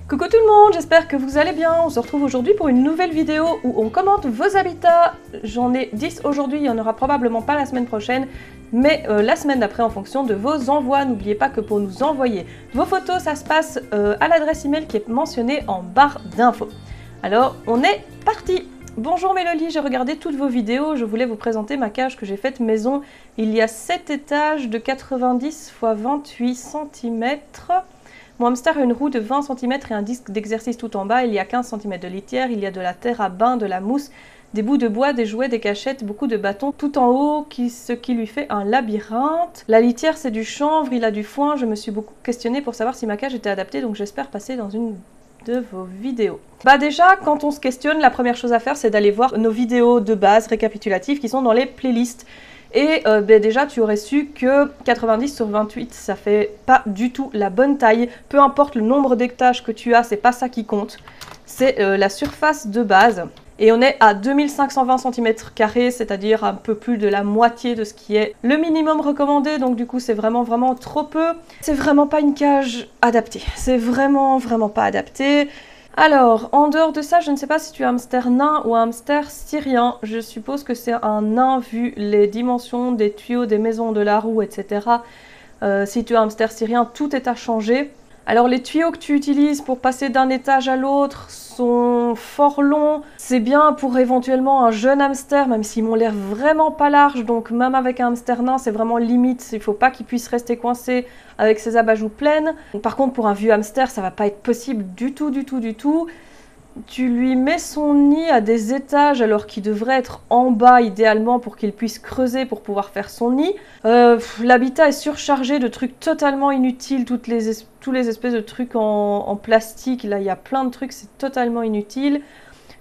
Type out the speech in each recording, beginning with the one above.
Coucou tout le monde, j'espère que vous allez bien. On se retrouve aujourd'hui pour une nouvelle vidéo où on commente vos habitats. J'en ai 10 aujourd'hui, il n'y en aura probablement pas la semaine prochaine, mais la semaine d'après en fonction de vos envois. N'oubliez pas que pour nous envoyer vos photos, ça se passe à l'adresse email qui est mentionnée en barre d'infos. Alors, on est parti! Bonjour Mélodie, j'ai regardé toutes vos vidéos, je voulais vous présenter ma cage que j'ai faite maison. Il y a 7 étages de 90 x 28 cm. Mon hamster a une roue de 20 cm et un disque d'exercice tout en bas. Il y a 15 cm de litière, il y a de la terre à bain, de la mousse, des bouts de bois, des jouets, des cachettes, beaucoup de bâtons tout en haut, ce qui lui fait un labyrinthe. La litière, c'est du chanvre, il a du foin. Je me suis beaucoup questionnée pour savoir si ma cage était adaptée, donc j'espère passer dans une de vos vidéos. Bah déjà, quand on se questionne, la première chose à faire, c'est d'aller voir nos vidéos de base récapitulatives qui sont dans les playlists. Et déjà, tu aurais su que 90 sur 28, ça fait pas du tout la bonne taille. Peu importe le nombre d'étages que tu as, c'est pas ça qui compte. C'est la surface de base. Et on est à 2520 cm², c'est-à-dire un peu plus de la moitié de ce qui est le minimum recommandé. Donc du coup, c'est vraiment trop peu. C'est vraiment pas une cage adaptée. C'est vraiment pas adapté. Alors, en dehors de ça, je ne sais pas si tu as un hamster nain ou un hamster syrien. Je suppose que c'est un nain vu les dimensions des tuyaux, des maisons, de la roue, etc. Si tu as un hamster syrien, tout est à changer. Alors, les tuyaux que tu utilises pour passer d'un étage à l'autre sont fort longs. C'est bien pour éventuellement un jeune hamster, même s'ils m'ont l'air vraiment pas larges. Donc, même avec un hamster nain, c'est vraiment limite. Il ne faut pas qu'il puisse rester coincé avec ses abajoues pleines. Par contre, pour un vieux hamster, ça va pas être possible du tout. Tu lui mets son nid à des étages alors qu'il devrait être en bas idéalement pour qu'il puisse creuser pour pouvoir faire son nid. L'habitat est surchargé de trucs totalement inutiles, tous les espèces de trucs en plastique. Là, il y a plein de trucs, c'est totalement inutile.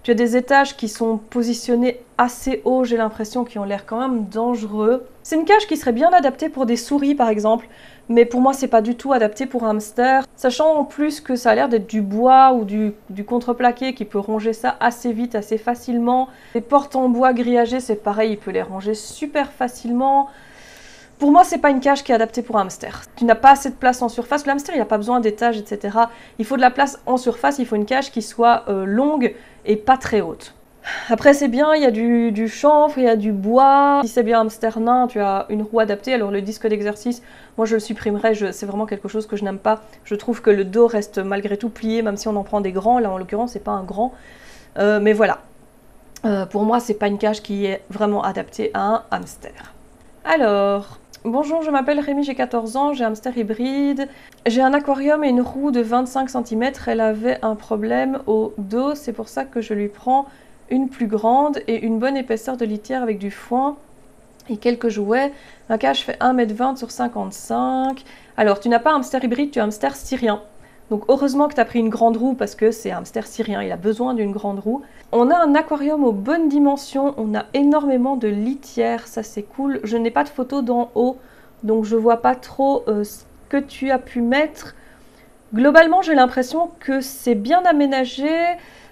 Tu as des étages qui sont positionnés assez haut, j'ai l'impression, qui ont l'air quand même dangereux. C'est une cage qui serait bien adaptée pour des souris par exemple, mais pour moi c'est pas du tout adapté pour un hamster. Sachant en plus que ça a l'air d'être du bois ou du contreplaqué qui peut ronger ça assez vite, assez facilement. Les portes en bois grillagées, c'est pareil, il peut les ranger super facilement. Pour moi, c'est pas une cage qui est adaptée pour un hamster. Tu n'as pas assez de place en surface. Le hamster, il n'a pas besoin d'étages, etc. Il faut de la place en surface, il faut une cage qui soit longue et pas très haute. Après, c'est bien, il y a du chanvre, il y a du bois. Si c'est bien un hamster nain, tu as une roue adaptée. Alors, le disque d'exercice, moi, je le supprimerai. C'est vraiment quelque chose que je n'aime pas. Je trouve que le dos reste malgré tout plié, même si on en prend des grands. Là, en l'occurrence, c'est pas un grand. Mais voilà. Pour moi, c'est pas une cage qui est vraiment adaptée à un hamster. Alors... Bonjour, je m'appelle Rémi, j'ai 14 ans, j'ai un hamster hybride. J'ai un aquarium et une roue de 25 cm. Elle avait un problème au dos, c'est pour ça que je lui prends une plus grande et une bonne épaisseur de litière avec du foin et quelques jouets. Ma cage fait 1,20 m sur 55. Alors, tu n'as pas un hamster hybride, tu as un hamster syrien. Donc heureusement que tu as pris une grande roue parce que c'est un hamster syrien, il a besoin d'une grande roue. On a un aquarium aux bonnes dimensions, on a énormément de litière, ça c'est cool. Je n'ai pas de photo d'en haut, donc je vois pas trop ce que tu as pu mettre. Globalement, j'ai l'impression que c'est bien aménagé.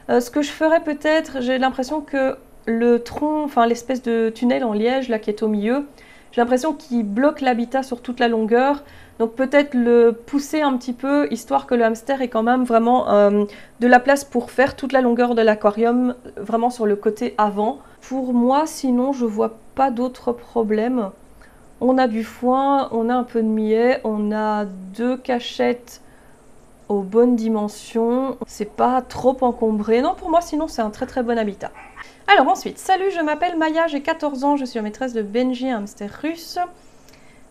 Ce que je ferais peut-être, j'ai l'impression que le tronc, enfin l'espèce de tunnel en liège là qui est au milieu, j'ai l'impression qu'il bloque l'habitat sur toute la longueur. Donc peut-être le pousser un petit peu, histoire que le hamster ait quand même vraiment de la place pour faire toute la longueur de l'aquarium, vraiment sur le côté avant. Pour moi, sinon, je vois pas d'autres problèmes. On a du foin, on a un peu de millet, on a 2 cachettes aux bonnes dimensions. C'est pas trop encombré. Non, pour moi, sinon, c'est un très bon habitat. Alors ensuite, salut, je m'appelle Maya, j'ai 14 ans, je suis la maîtresse de Benji, un hamster russe.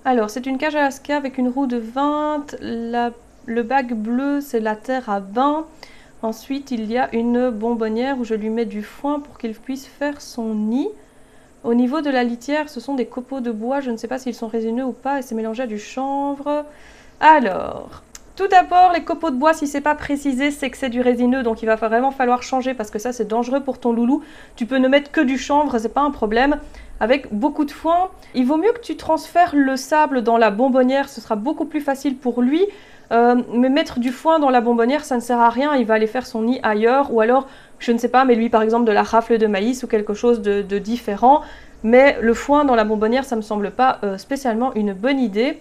Alors, c'est une cage Alaska avec une roue de 20, le bac bleu, c'est la terre à bain. Ensuite, il y a une bonbonnière où je lui mets du foin pour qu'il puisse faire son nid. Au niveau de la litière, ce sont des copeaux de bois, je ne sais pas s'ils sont résineux ou pas, et c'est mélangé à du chanvre. Alors, tout d'abord, les copeaux de bois, si c'est pas précisé, c'est que c'est du résineux, donc il va vraiment falloir changer parce que ça, c'est dangereux pour ton loulou. Tu peux ne mettre que du chanvre, c'est pas un problème. Avec beaucoup de foin, il vaut mieux que tu transfères le sable dans la bonbonnière, ce sera beaucoup plus facile pour lui. Mais mettre du foin dans la bonbonnière, ça ne sert à rien, il va aller faire son nid ailleurs, ou alors, je ne sais pas, mais lui par exemple de la rafle de maïs ou quelque chose de différent. Mais le foin dans la bonbonnière, ça me semble pas spécialement une bonne idée.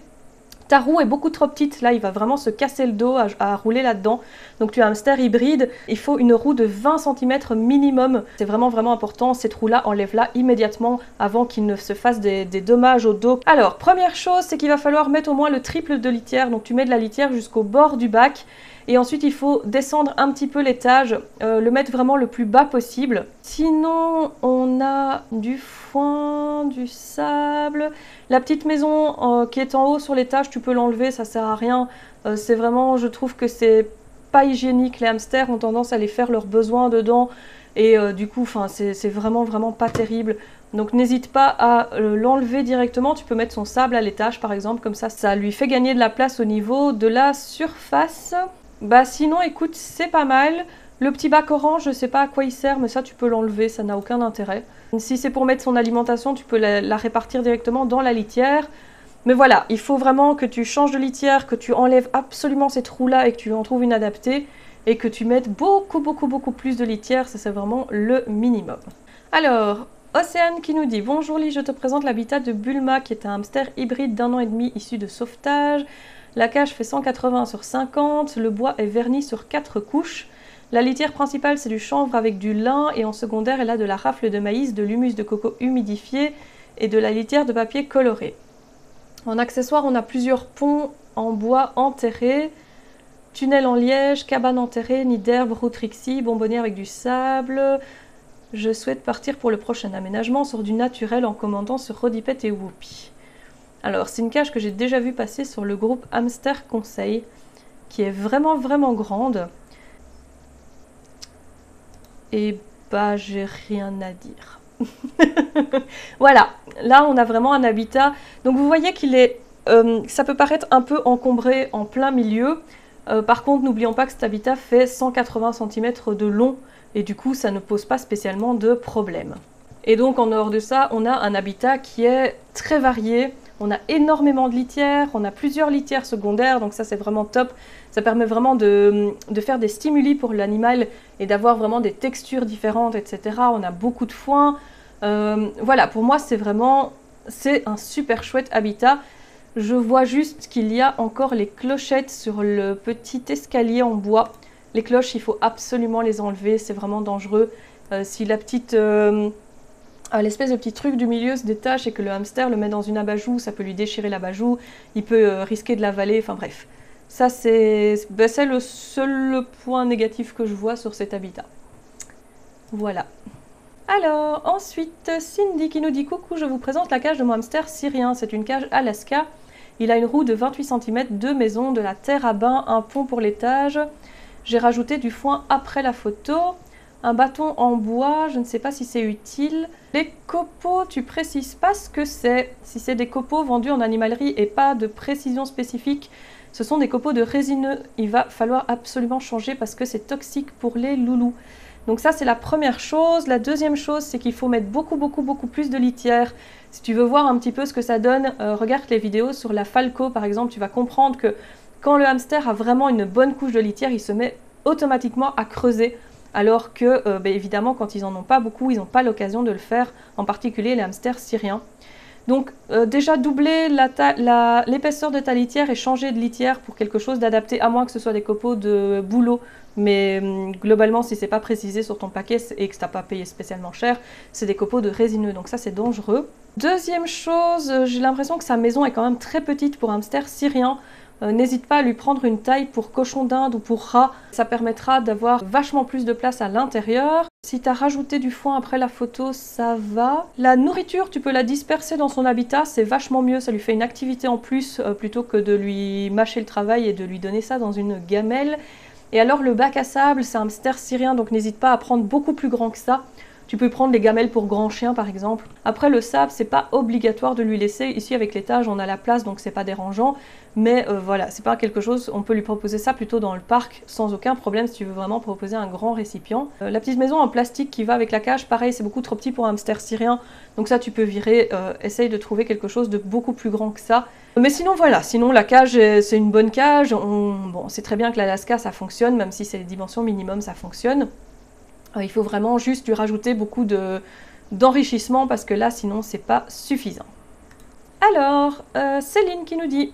Ta roue est beaucoup trop petite, là il va vraiment se casser le dos à rouler là-dedans. Donc tu as un hamster hybride, il faut une roue de 20 cm minimum. C'est vraiment important, cette roue-là, enlève-la immédiatement avant qu'il ne se fasse des dommages au dos. Alors, première chose, c'est qu'il va falloir mettre au moins le triple de litière. Donc tu mets de la litière jusqu'au bord du bac. Et ensuite, il faut descendre un petit peu l'étage, le mettre vraiment le plus bas possible. Sinon, on a du foin, du sable. La petite maison qui est en haut sur l'étage, tu peux l'enlever, ça sert à rien. C'est vraiment, je trouve que c'est pas hygiénique. Les hamsters ont tendance à aller faire leurs besoins dedans. Et du coup, c'est vraiment pas terrible. Donc n'hésite pas à l'enlever directement. Tu peux mettre son sable à l'étage, par exemple. Comme ça lui fait gagner de la place au niveau de la surface. Bah sinon, écoute, c'est pas mal. Le petit bac orange, je sais pas à quoi il sert, mais ça tu peux l'enlever, ça n'a aucun intérêt. Si c'est pour mettre son alimentation, tu peux la répartir directement dans la litière. Mais voilà, il faut vraiment que tu changes de litière, que tu enlèves absolument cette roue-là et que tu en trouves une adaptée. Et que tu mettes beaucoup plus de litière, ça c'est vraiment le minimum. Alors, Océane qui nous dit « Bonjour Lee, je te présente l'habitat de Bulma, qui est un hamster hybride d'1 an et demi issu de sauvetage. La cage fait 180 sur 50, le bois est verni sur 4 couches. La litière principale, c'est du chanvre avec du lin et en secondaire, elle a de la rafle de maïs, de l'humus de coco humidifié et de la litière de papier coloré. En accessoire, on a plusieurs ponts en bois enterrés, tunnel en liège, cabane enterrée, nid d'herbe, roue Trixie, bonbonnière avec du sable. Je souhaite partir pour le prochain aménagement sur du naturel en commandant sur Rodipet et Whoopi. » Alors, c'est une cage que j'ai déjà vue passer sur le groupe Hamster Conseil, qui est vraiment grande. Et bah, j'ai rien à dire. Voilà, là on a vraiment un habitat. Donc vous voyez qu'il est, ça peut paraître un peu encombré en plein milieu. Par contre, n'oublions pas que cet habitat fait 180 cm de long. Et du coup, ça ne pose pas spécialement de problème. Et donc, en dehors de ça, on a un habitat qui est très varié. On a énormément de litières, on a plusieurs litières secondaires, donc ça c'est vraiment top. Ça permet vraiment de faire des stimuli pour l'animal et d'avoir vraiment des textures différentes, etc. On a beaucoup de foin. Voilà, pour moi c'est un super chouette habitat. Je vois juste qu'il y a encore les clochettes sur le petit escalier en bois. Les cloches, il faut absolument les enlever, c'est vraiment dangereux. Si la petite... l'espèce de petit truc du milieu se détache et que le hamster le met dans une abat-joue, ça peut lui déchirer l'abat-joue, il peut risquer de l'avaler, enfin bref. Ça c'est le seul point négatif que je vois sur cet habitat. Voilà. Alors, ensuite, Cindy qui nous dit « Coucou, je vous présente la cage de mon hamster syrien. C'est une cage Alaska. Il a une roue de 28 cm, 2 maisons, de la terre à bain, un pont pour l'étage. J'ai rajouté du foin après la photo. Un bâton en bois, je ne sais pas si c'est utile. Les copeaux, tu précises pas ce que c'est. Si c'est des copeaux vendus en animalerie et pas de précision spécifique, ce sont des copeaux de résineux. Il va falloir absolument changer parce que c'est toxique pour les loulous. Donc ça, c'est la première chose. La deuxième chose, c'est qu'il faut mettre beaucoup plus de litière. Si tu veux voir un petit peu ce que ça donne, regarde les vidéos sur la Falco, par exemple. Tu vas comprendre que quand le hamster a vraiment une bonne couche de litière, il se met automatiquement à creuser. Alors que, évidemment, quand ils n'en ont pas beaucoup, ils n'ont pas l'occasion de le faire, en particulier les hamsters syriens. Donc, déjà doubler l'épaisseur de ta litière et changer de litière pour quelque chose d'adapté, à moins que ce soit des copeaux de bouleau. Mais globalement, si c'est pas précisé sur ton paquet et que tu n'as pas payé spécialement cher, c'est des copeaux de résineux, donc ça c'est dangereux. Deuxième chose, j'ai l'impression que sa maison est quand même très petite pour un hamster syrien. N'hésite pas à lui prendre une taille pour cochon d'Inde ou pour rat. Ça permettra d'avoir vachement plus de place à l'intérieur. Si tu as rajouté du foin après la photo, ça va. La nourriture, tu peux la disperser dans son habitat, c'est vachement mieux. Ça lui fait une activité en plus plutôt que de lui mâcher le travail et de lui donner ça dans une gamelle. Et alors le bac à sable, c'est un hamster syrien, donc n'hésite pas à prendre beaucoup plus grand que ça. Tu peux prendre les gamelles pour grands chiens par exemple. Après le sable, c'est pas obligatoire de lui laisser. Ici avec l'étage, on a la place donc c'est pas dérangeant. Mais voilà, c'est pas quelque chose, on peut lui proposer ça plutôt dans le parc sans aucun problème si tu veux vraiment proposer un grand récipient. La petite maison en plastique qui va avec la cage, pareil, c'est beaucoup trop petit pour un hamster syrien. Donc ça tu peux virer, essaye de trouver quelque chose de beaucoup plus grand que ça. Mais sinon voilà, sinon la cage c'est une bonne cage. Bon, c'est très bien que l'Alaska ça fonctionne, même si c'est les dimensions minimum ça fonctionne. Il faut vraiment juste lui rajouter beaucoup d'enrichissement parce que là sinon c'est pas suffisant. Alors, Céline qui nous dit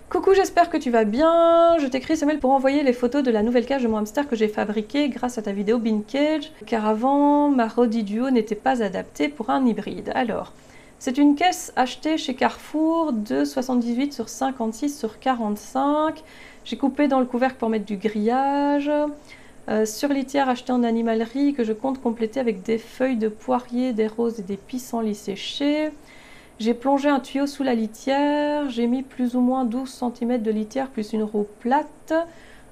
Coucou, j'espère que tu vas bien. Je t'écris ce mail pour envoyer les photos de la nouvelle cage de mon hamster que j'ai fabriquée grâce à ta vidéo Bean Cage, car avant, ma Rodi Duo n'était pas adaptée pour un hybride. Alors, c'est une caisse achetée chez Carrefour de 78 sur 56 sur 45. J'ai coupé dans le couvercle pour mettre du grillage. Sur litière achetée en animalerie que je compte compléter avec des feuilles de poirier, des roses et des pissenlits séchés. J'ai plongé un tuyau sous la litière, j'ai mis plus ou moins 12 cm de litière plus une roue plate,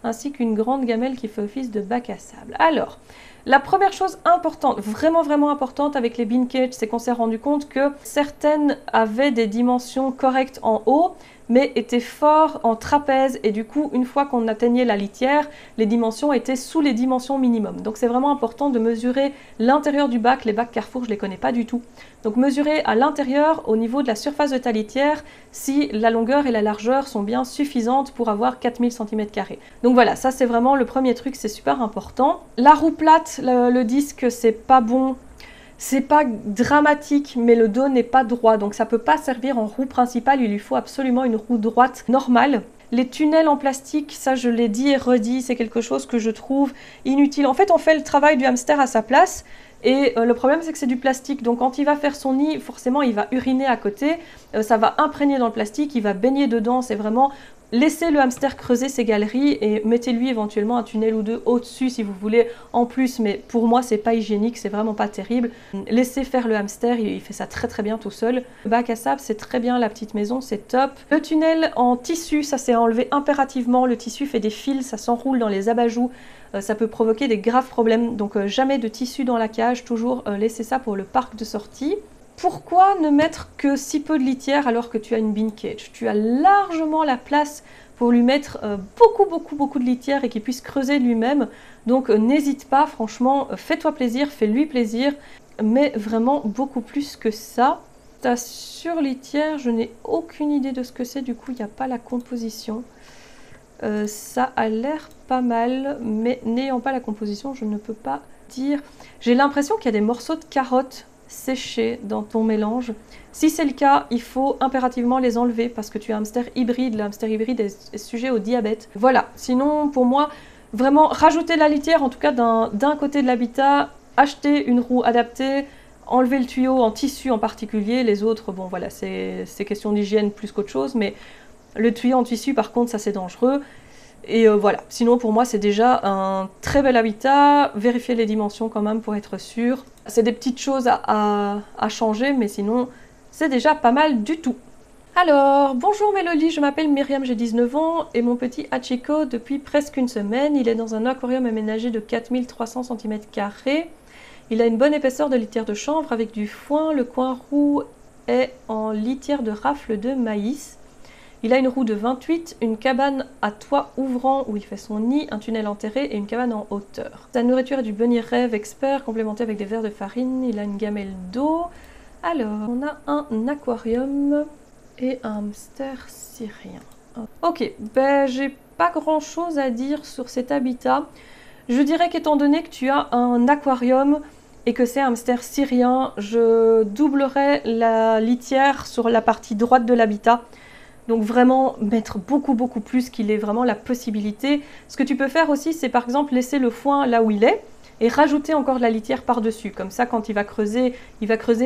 ainsi qu'une grande gamelle qui fait office de bac à sable. Alors, la première chose importante, vraiment importante avec les Bean Cage, c'est qu'on s'est rendu compte que certaines avaient des dimensions correctes en haut, mais étaient forts en trapèze, et du coup, une fois qu'on atteignait la litière, les dimensions étaient sous les dimensions minimum. Donc c'est vraiment important de mesurer l'intérieur du bac. Les bacs Carrefour, je ne les connais pas du tout. Donc mesurer à l'intérieur, au niveau de la surface de ta litière, si la longueur et la largeur sont bien suffisantes pour avoir 4000 cm². Donc voilà, ça c'est vraiment le premier truc, c'est super important. La roue plate, le disque, c'est pas bon. C'est pas dramatique, mais le dos n'est pas droit, donc ça peut pas servir en roue principale, il lui faut absolument une roue droite normale. Les tunnels en plastique, ça je l'ai dit et redit, c'est quelque chose que je trouve inutile. En fait, on fait le travail du hamster à sa place, et le problème c'est que c'est du plastique, donc quand il va faire son nid, forcément il va uriner à côté, ça va imprégner dans le plastique, il va baigner dedans, c'est vraiment... Laissez le hamster creuser ses galeries et mettez-lui éventuellement un tunnel ou deux au-dessus si vous voulez en plus, mais pour moi c'est pas hygiénique, c'est vraiment pas terrible. Laissez faire le hamster, il fait ça très bien tout seul. Le bac à sable c'est très bien, la petite maison c'est top. Le tunnel en tissu, ça c'est enlevé impérativement, le tissu fait des fils, ça s'enroule dans les abat-joue, ça peut provoquer des graves problèmes, donc jamais de tissu dans la cage, toujours laissez ça pour le parc de sortie. Pourquoi ne mettre que si peu de litière alors que tu as une Bean Cage? Tu as largement la place pour lui mettre beaucoup de litière et qu'il puisse creuser lui-même. Donc n'hésite pas, franchement, fais-toi plaisir, fais-lui plaisir, mais vraiment beaucoup plus que ça. Ta surlitière, je n'ai aucune idée de ce que c'est, du coup il n'y a pas la composition. Ça a l'air pas mal, mais n'ayant pas la composition, je ne peux pas dire. J'ai l'impression qu'il y a des morceaux de carottes séchés dans ton mélange. Si c'est le cas, il faut impérativement les enlever parce que tu as un hamster hybride. Le hamster hybride est sujet au diabète. Voilà, sinon pour moi, vraiment rajouter la litière, en tout cas d'un côté de l'habitat, acheter une roue adaptée, enlever le tuyau en tissu en particulier. Les autres, bon voilà, c'est question d'hygiène plus qu'autre chose, mais le tuyau en tissu par contre, ça c'est dangereux. Et voilà, sinon pour moi c'est déjà un très bel habitat, vérifier les dimensions quand même pour être sûr. C'est des petites choses à changer, mais sinon c'est déjà pas mal du tout. Alors, bonjour Mélodie, je m'appelle Myriam, j'ai 19 ans et mon petit Hachiko depuis presque une semaine. Il est dans un aquarium aménagé de 4300 cm². Il a une bonne épaisseur de litière de chanvre avec du foin, le coin roux est en litière de rafle de maïs. Il a une roue de 28, une cabane à toit ouvrant où il fait son nid, un tunnel enterré et une cabane en hauteur. Sa nourriture est du beurre Rêve expert complémenté avec des verres de farine. Il a une gamelle d'eau. Alors, on a un aquarium et un hamster syrien. Ok, ben j'ai pas grand chose à dire sur cet habitat. Je dirais qu'étant donné que tu as un aquarium et que c'est un hamster syrien, je doublerais la litière sur la partie droite de l'habitat. Donc vraiment mettre beaucoup plus qu'il ait vraiment la possibilité. Ce que tu peux faire aussi, c'est par exemple laisser le foin là où il est et rajouter encore de la litière par-dessus. Comme ça, quand il va creuser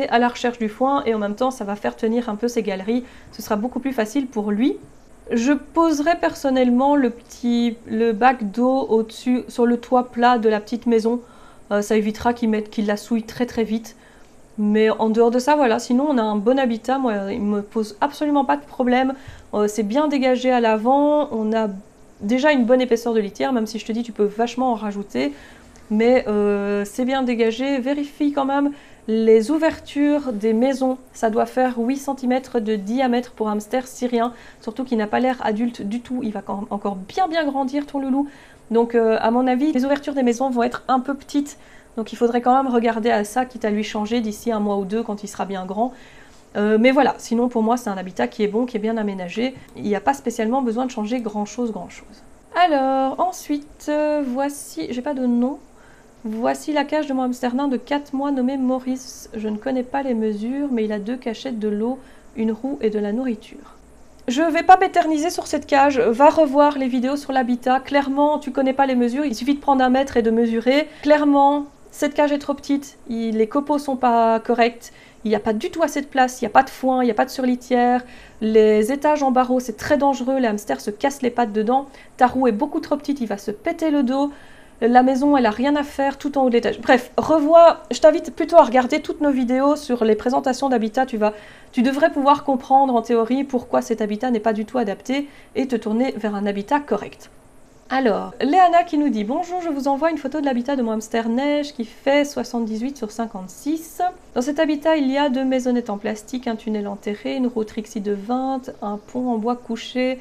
à la recherche du foin et en même temps, ça va faire tenir un peu ses galeries. Ce sera beaucoup plus facile pour lui. Je poserai personnellement le bac d'eau au-dessus, sur le toit plat de la petite maison. Ça évitera qu'il la souille très vite. Mais en dehors de ça, voilà, sinon on a un bon habitat, moi il me pose absolument pas de problème, c'est bien dégagé à l'avant, on a déjà une bonne épaisseur de litière, même si je te dis tu peux vachement en rajouter, mais c'est bien dégagé. Vérifie quand même les ouvertures des maisons, ça doit faire 8 cm de diamètre pour un hamster syrien, surtout qu'il n'a pas l'air adulte du tout, il va encore bien grandir ton loulou, donc à mon avis les ouvertures des maisons vont être un peu petites. Donc il faudrait quand même regarder à ça, quitte à lui changer d'ici un mois ou deux quand il sera bien grand. Mais voilà, sinon pour moi c'est un habitat qui est bon, qui est bien aménagé. Il n'y a pas spécialement besoin de changer grand chose. Alors ensuite, voici, j'ai pas de nom. Voici la cage de mon hamster nain de 4 mois nommé Maurice. Je ne connais pas les mesures, mais il a 2 cachettes, de l'eau, une roue et de la nourriture. Je ne vais pas m'éterniser sur cette cage, va revoir les vidéos sur l'habitat. Clairement, tu ne connais pas les mesures, il suffit de prendre 1 mètre et de mesurer. Clairement, cette cage est trop petite, les copeaux sont pas corrects, il n'y a pas du tout assez de place, il n'y a pas de foin, il n'y a pas de surlitière. Les étages en barreaux, c'est très dangereux, les hamsters se cassent les pattes dedans. Ta roue est beaucoup trop petite, il va se péter le dos. La maison, elle n'a rien à faire tout en haut de l'étage. Bref, revois, je t'invite plutôt à regarder toutes nos vidéos sur les présentations d'habitat. Tu devrais pouvoir comprendre en théorie pourquoi cet habitat n'est pas du tout adapté et te tourner vers un habitat correct. Alors, Léana qui nous dit « Bonjour, je vous envoie une photo de l'habitat de mon hamster neige qui fait 78 sur 56. Dans cet habitat, il y a 2 maisonnettes en plastique, un tunnel enterré, une roue Trixie de 20, un pont en bois couché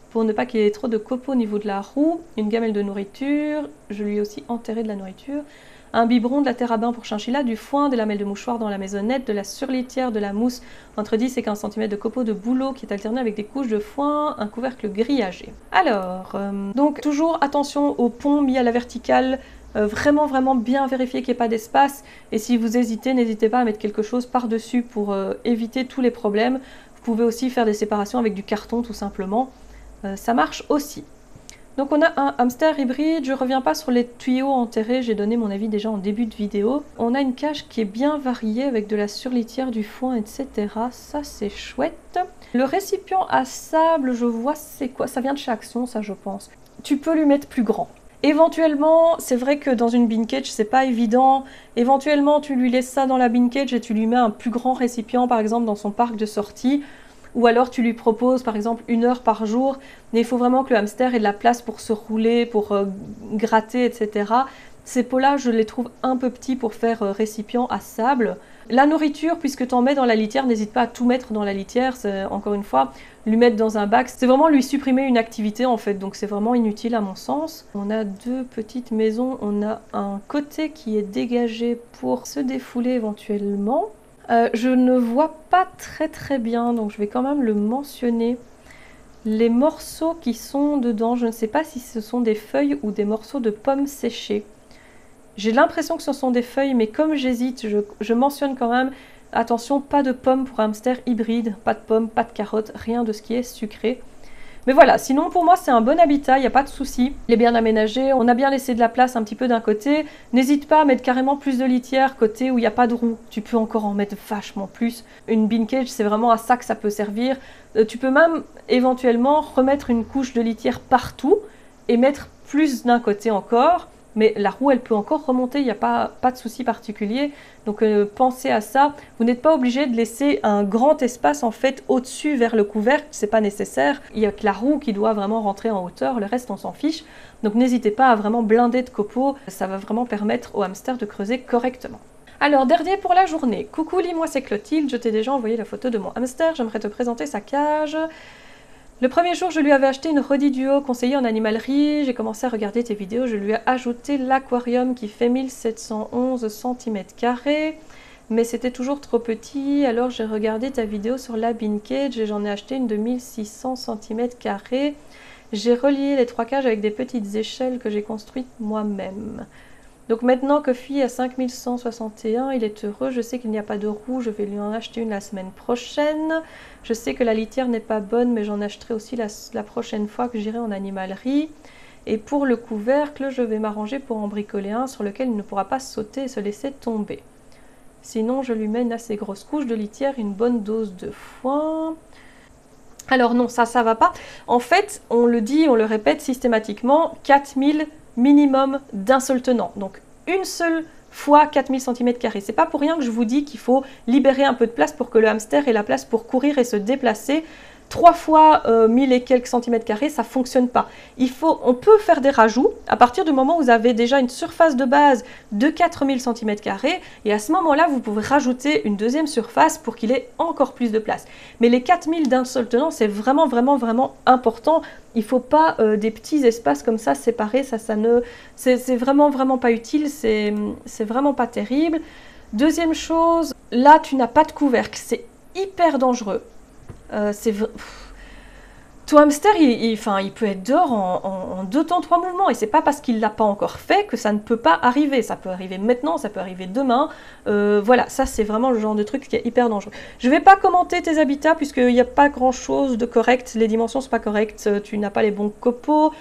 pour ne pas qu'il y ait trop de copeaux au niveau de la roue, une gamelle de nourriture, je lui ai aussi enterré de la nourriture, un biberon, de la terre à bain pour chinchilla, du foin, des lamelles de mouchoir dans la maisonnette, de la surlitière, de la mousse entre 10 et 15 cm de copeaux de bouleau qui est alterné avec des couches de foin, un couvercle grillagé. Alors, donc toujours attention au pont mis à la verticale, vraiment bien vérifier qu'il n'y ait pas d'espace, et si vous hésitez, n'hésitez pas à mettre quelque chose par-dessus pour éviter tous les problèmes. Vous pouvez aussi faire des séparations avec du carton tout simplement, ça marche aussi. Donc on a un hamster hybride, je ne reviens pas sur les tuyaux enterrés, j'ai donné mon avis déjà en début de vidéo. On a une cage qui est bien variée avec de la surlitière, du foin, etc. Ça c'est chouette. Le récipient à sable, je vois c'est quoi, ça vient de chez Action ça je pense. Tu peux lui mettre plus grand. Éventuellement, c'est vrai que dans une bean cage c'est pas évident, éventuellement tu lui laisses ça dans la bean cage et tu lui mets un plus grand récipient par exemple dans son parc de sortie. Ou alors tu lui proposes par exemple 1 heure par jour, mais il faut vraiment que le hamster ait de la place pour se rouler, pour gratter, etc. Ces pots-là, je les trouve un peu petits pour faire récipient à sable. La nourriture, puisque tu en mets dans la litière, n'hésite pas à tout mettre dans la litière, encore une fois, lui mettre dans un bac, c'est vraiment lui supprimer une activité en fait, donc c'est vraiment inutile à mon sens. On a 2 petites maisons, on a un côté qui est dégagé pour se défouler éventuellement. Je ne vois pas très bien, donc je vais quand même le mentionner. Les morceaux qui sont dedans, je ne sais pas si ce sont des feuilles ou des morceaux de pommes séchées. J'ai l'impression que ce sont des feuilles, mais comme j'hésite, je mentionne quand même, attention, pas de pommes pour un hamster hybride, pas de pommes, pas de carottes, rien de ce qui est sucré. Mais voilà, sinon pour moi c'est un bon habitat, il n'y a pas de souci. Il est bien aménagé, on a bien laissé de la place un petit peu d'un côté. N'hésite pas à mettre carrément plus de litière côté où il n'y a pas de roue. Tu peux encore en mettre vachement plus. Une bean cage, c'est vraiment à ça que ça peut servir. Tu peux même éventuellement remettre une couche de litière partout et mettre plus d'un côté encore. Mais la roue, elle peut encore remonter, il n'y a pas de souci particulier. Donc pensez à ça. Vous n'êtes pas obligé de laisser un grand espace en fait au-dessus vers le couvercle, c'est pas nécessaire. Il n'y a que la roue qui doit vraiment rentrer en hauteur, le reste on s'en fiche. Donc n'hésitez pas à vraiment blinder de copeaux, ça va vraiment permettre au hamster de creuser correctement. Alors dernier pour la journée. Coucou Lis, moi c'est Clotilde, je t'ai déjà envoyé la photo de mon hamster, j'aimerais te présenter sa cage. Le premier jour, je lui avais acheté une Rodi Duo conseillée en animalerie. J'ai commencé à regarder tes vidéos. Je lui ai ajouté l'aquarium qui fait 1711 cm². Mais c'était toujours trop petit. Alors j'ai regardé ta vidéo sur la bean cage et j'en ai acheté une de 1600 cm². J'ai relié les 3 cages avec des petites échelles que j'ai construites moi-même. Donc maintenant que Phi a 5161, il est heureux, je sais qu'il n'y a pas de roue, je vais lui en acheter une la semaine prochaine. Je sais que la litière n'est pas bonne, mais j'en achèterai aussi la prochaine fois que j'irai en animalerie. Et pour le couvercle, je vais m'arranger pour en bricoler un sur lequel il ne pourra pas sauter et se laisser tomber. Sinon, je lui mets une assez grosse couche de litière, une bonne dose de foin. Alors non, ça va pas. En fait, on le dit, on le répète systématiquement, 4000 minimum d'un seul tenant. Donc une seule fois 4000 cm². C'est pas pour rien que je vous dis qu'il faut libérer un peu de place pour que le hamster ait la place pour courir et se déplacer. 3 fois 1000 et quelques cm², ça fonctionne pas. On peut faire des rajouts à partir du moment où vous avez déjà une surface de base de 4000 cm², et à ce moment-là, vous pouvez rajouter une deuxième surface pour qu'il ait encore plus de place. Mais les 4000 d'un seul tenant, c'est vraiment important. Il ne faut pas des petits espaces comme ça séparés, c'est vraiment pas utile, c'est vraiment pas terrible. Deuxième chose, là tu n'as pas de couvercle, c'est hyper dangereux. Ton hamster, il peut être dehors en 2 temps 3 mouvements, et c'est pas parce qu'il l'a pas encore fait que ça ne peut pas arriver. Ça peut arriver maintenant, ça peut arriver demain. Voilà, ça c'est vraiment le genre de truc qui est hyper dangereux. Je vais pas commenter tes habitats puisqu'il n'y a pas grand chose de correct, les dimensions sont pas correctes, tu n'as pas les bons copeaux,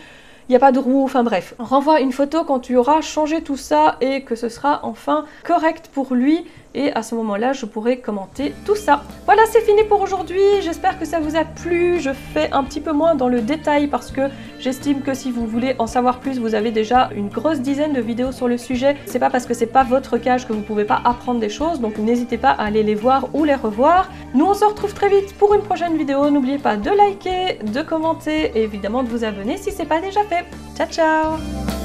il n'y a pas de roue, enfin bref. Renvoie une photo quand tu auras changé tout ça et que ce sera enfin correct pour lui. Et à ce moment-là, je pourrai commenter tout ça. Voilà, c'est fini pour aujourd'hui. J'espère que ça vous a plu. Je fais un petit peu moins dans le détail parce que j'estime que si vous voulez en savoir plus, vous avez déjà une grosse dizaine de vidéos sur le sujet. C'est pas parce que c'est pas votre cage que vous pouvez pas apprendre des choses, donc n'hésitez pas à aller les voir ou les revoir. Nous, on se retrouve très vite pour une prochaine vidéo. N'oubliez pas de liker, de commenter et évidemment de vous abonner si c'est pas déjà fait. Ciao, ciao!